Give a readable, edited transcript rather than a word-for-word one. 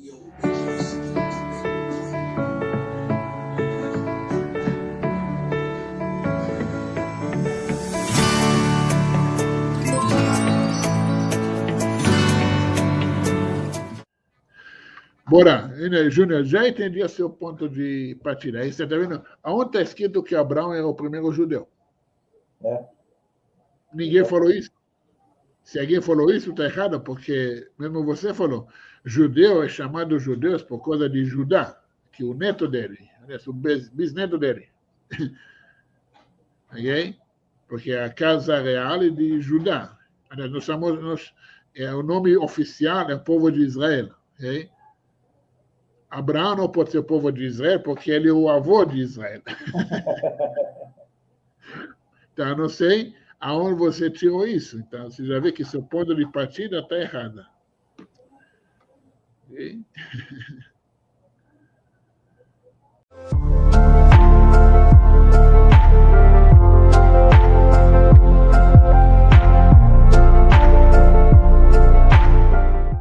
Bora, Júnior, já entendi o seu ponto de partida. Aí você está vendo? Aonde está escrito que Abraão é o primeiro judeu? Ninguém falou isso? Se alguém falou isso, está errado, porque mesmo você falou, judeu é chamado judeus por causa de Judá, que o neto dele, o bisneto dele. Ok? Porque a casa real é de Judá. O nome oficial é povo de Israel. Okay? Abraão não pode ser o povo de Israel porque ele é o avô de Israel. Então, eu não sei aonde você tirou isso. Então, você já vê que seu ponto de partida está errado. Okay?